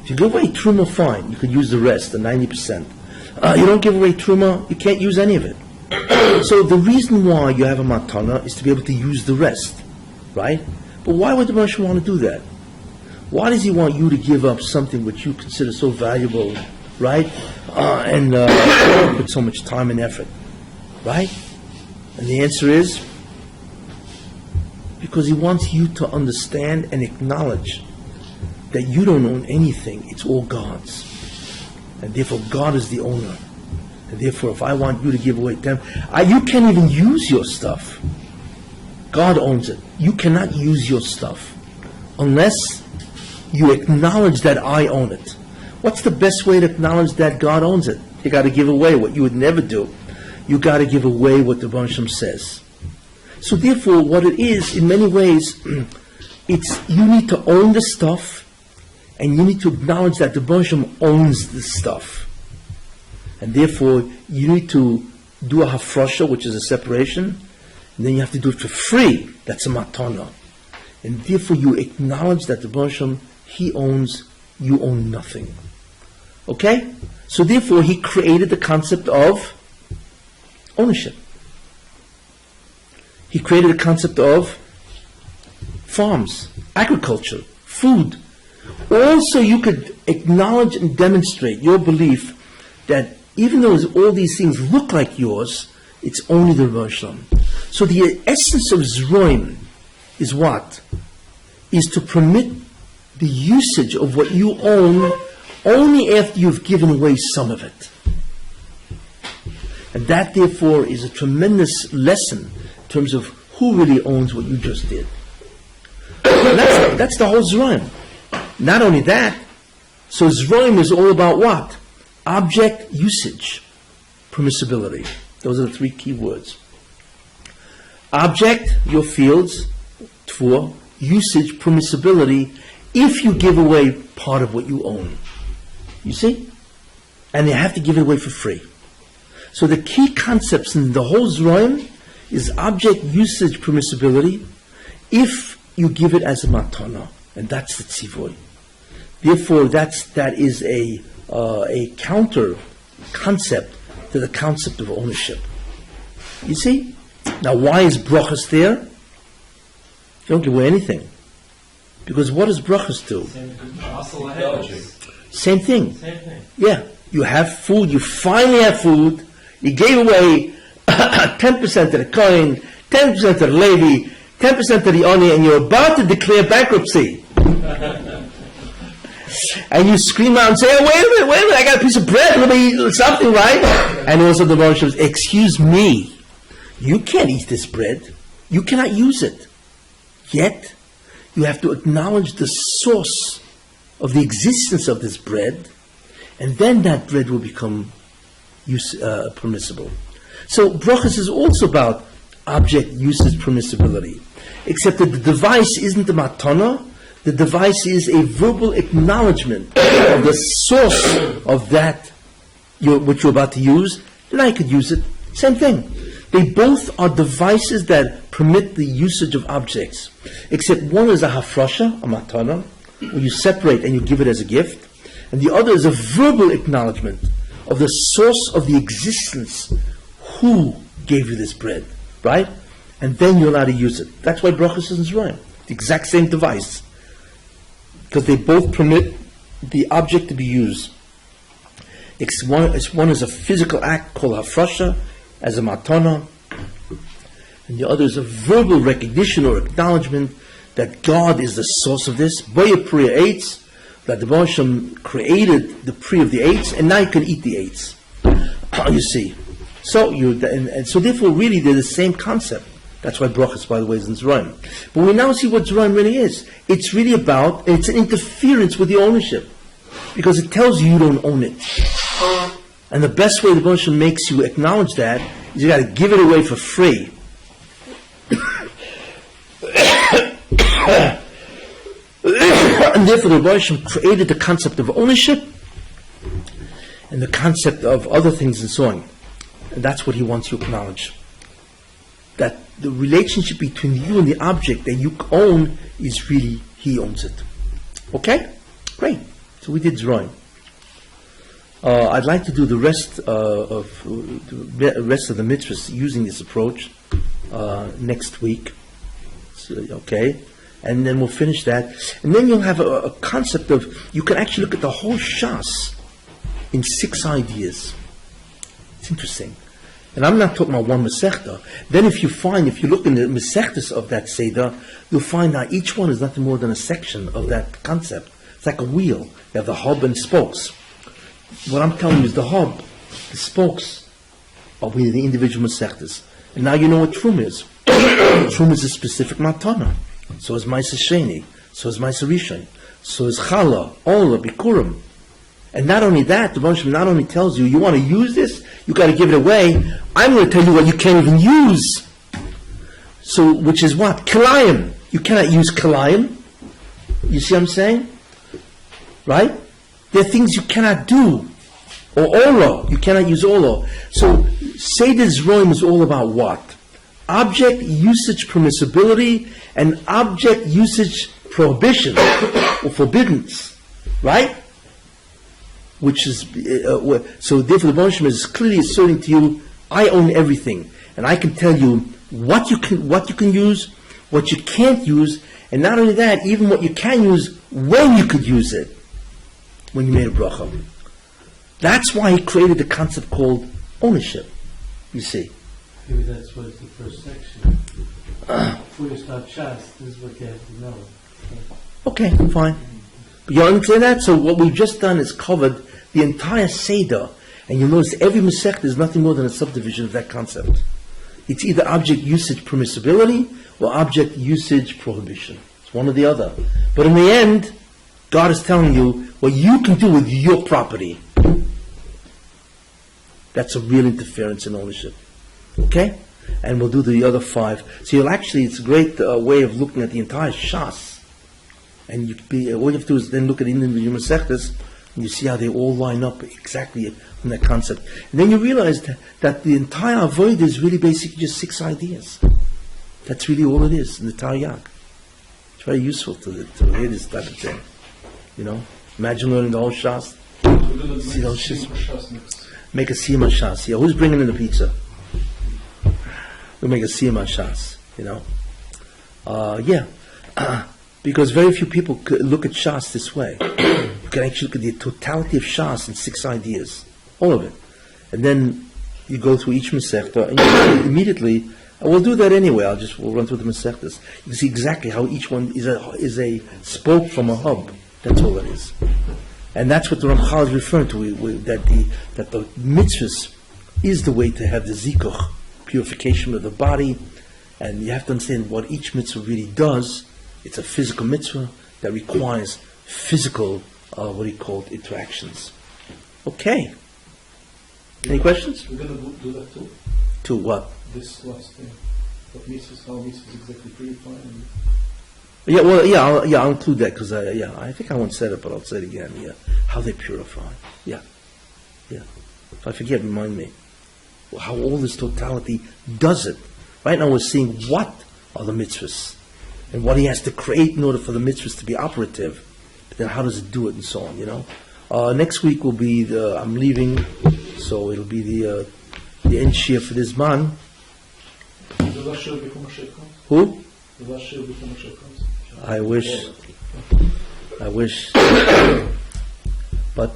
If you give away truma, fine, you could use the rest, the 90%. You don't give away truma, you can't use any of it. So the reason why you have a matana is to be able to use the rest, right? But why would the Moshe want to do that? Why does he want you to give up something which you consider so valuable, right? And put so much time and effort, right? And the answer is because he wants you to understand and acknowledge that you don't own anything, it's all God's. And therefore God is the owner. And therefore if I want you to give away 10, you can't even use your stuff. God owns it. You cannot use your stuff unless you acknowledge that I own it. What's the best way to acknowledge that God owns it? You got to give away what you would never do. You got to give away what the Bansham says. So therefore, what it is, in many ways, it's you need to own the stuff, and you need to acknowledge that the Bansham owns the stuff. And therefore, you need to do a hafrasha, which is a separation, and then you have to do it for free. That's a matana. And therefore, you acknowledge that the Bansham, he owns, you own nothing. Okay? So therefore, he created the concept of ownership. He created a concept of farms, agriculture, food. Also, you could acknowledge and demonstrate your belief that even though all these things look like yours, it's only the Rebbe Shalom. So the essence of Zeroim is what? Is to permit the usage of what you own only after you've given away some of it. And that, therefore, is a tremendous lesson in terms of who really owns what you just did. And that's the whole Zeroim. Not only that, so Zeroim is all about what? Object usage, permissibility. Those are the 3 key words. Object, your fields, for usage, permissibility, if you give away part of what you own. You see? And you have to give it away for free. So the key concepts in the whole Zeroim is object usage permissibility if you give it as a matana, and that's the tzivoy. Therefore, that is a counter concept to the concept of ownership. You see? Now, why is brachas there? You don't give away anything. Because what does brachas do? Same thing.
Same thing.
Yeah. You have food, you finally have food, you gave away 10% to the Kohen, 10% to the Levi, 10% to the Oni, and you're about to declare bankruptcy. and you scream out and say, oh, wait a minute, I got a piece of bread, let me eat something, right? And also the Baruch says, excuse me, you can't eat this bread. You cannot use it. Yet, you have to acknowledge the source of the existence of this bread, and then that bread will become permissible. So, brachas is also about object usage permissibility, except that the device isn't the matana. The device is a verbal acknowledgement of the source of that which you're about to use, and I could use it. Same thing. They both are devices that permit the usage of objects, except one is a hafrasha, a matana, where you separate and you give it as a gift, and the other is a verbal acknowledgement of the source of the existence, who gave you this bread, right? And then you're allowed to use it. That's why brachas is right. The exact same device. Because they both permit the object to be used. One is a physical act called hafrasha, as a matana, and the other is a verbal recognition or acknowledgement that God is the source of this. Boya priya eitz, that the Baruch Hashem created the pri of the eitz, and now you can eat the eitz. You see. So so therefore really they're the same concept. That's why brachas, by the way, is in Zerayim. But we now see what Zerayim really is. It's really about, it's an interference with the ownership. Because it tells you don't own it. And the best way the Baruch Hashem makes you acknowledge that is you got to give it away for free. And therefore the Baruch Hashem created the concept of ownership and the concept of other things and so on. And that's what he wants you to acknowledge. That the relationship between you and the object that you own is really, he owns it. Okay? Great. So we did Zerayim. I'd like to do the rest of the mitzvahs using this approach next week. So, okay? And then we'll finish that. And then you'll have a concept of, you can actually look at the whole Shas in 6 ideas. It's interesting. And I'm not talking about one Masechta. Then if you look in the Masechtas of that Seder, you'll find that each one is nothing more than a section of that concept. It's like a wheel. You have the hub and spokes. What I'm telling you is the hub, the spokes, are with the individual Masechtas. And now you know what Trum is. Trum is a specific matana. So is Maisa Sheni. So is Maisa Rishon. So is Chala, Ola, Bikurim. And not only that, the Baruch Hashem not only tells you, you want to use this, you got to give it away. I'm going to tell you what you can't even use. So, which is what? Kilayim. You cannot use Kilayim. You see what I'm saying? Right? There are things you cannot do. Or Ola. You cannot use Ola. So, Seder Zerayim is all about what? Object usage permissibility and object usage prohibition or forbiddance. Right? Which is, so therefore the Baruch Hashem is clearly asserting to you, I own everything. And I can tell you what you can use, what you can't use, and not only that, even what you can use, when you could use it. When you made a bracha. That's why he created the concept called ownership. You see.
Maybe that's what it's the first section. Before you start Shas, this is what you have to know.
Okay, fine. But you understand that? So what we've just done is covered the entire Seder. And you'll notice every Masechta is nothing more than a subdivision of that concept. It's either object usage permissibility or object usage prohibition. It's one or the other. But in the end, God is telling you what you can do with your property. That's a real interference in ownership. Okay? And we'll do the other 5. So you'll actually, it's a great way of looking at the entire Shas. And all you have to do is then look at individual Masechtas, and you see how they all line up exactly from that concept. And then you realize that the entire Avodah is really basically just 6 ideas. That's really all it is in the Taryag. It's very useful to hear this type of thing. You know? Imagine learning the whole Shas. See those Shas? Make a Siyama Shas. Yeah, who's bringing in the pizza? We'll make a Siyama Shas. You know? Yeah. Because very few people look at Shas this way. You can actually look at the totality of Shas in 6 ideas. All of it. And then you go through each Masechta, and you immediately, we'll do that anyway, we'll run through the Masechtas. You can see exactly how each one is a spoke from a hub. That's all it is. And that's what the Ramchal is referring to, that the mitzvahs is the way to have the zikuch, purification of the body, and you have to understand what each mitzvah really does. It's a physical mitzvah that requires physical, interactions. Okay. Any questions?
We're gonna do that too?
To what?
This last thing. What mitzvahs, how mitzvahs exactly purify and...
Yeah, well, I'll include that because I think I once said it, but I'll say it again. Yeah, how they purify. Yeah. If I forget, remind me. Well, how all this totality does it. Right now, we're seeing what are the mitzvahs and what he has to create in order for the mitzvahs to be operative. But then, how does it do it, and so on. Next week will be I'm leaving, so it'll be the end shir for this man.
The last year before Mashiach comes?
Who?
The last year before Mashiach comes?
I wish. But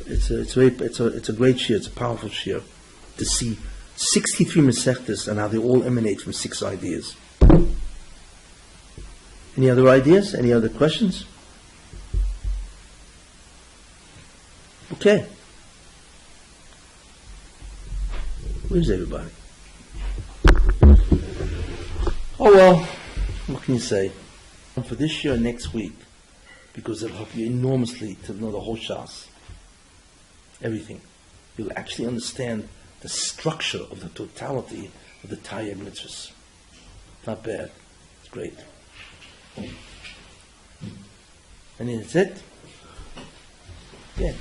it's a great shir. It's a powerful shir to see 63 Masechtas and how they all emanate from 6 ideas. Any other ideas? Any other questions? Okay. Where's everybody? Oh well, what can you say? For this year, next week, because it'll help you enormously to know the whole Shas. Everything. You'll actually understand the structure of the totality of the Taryag mitzvahs. Not bad. It's great. And that's it? Yeah.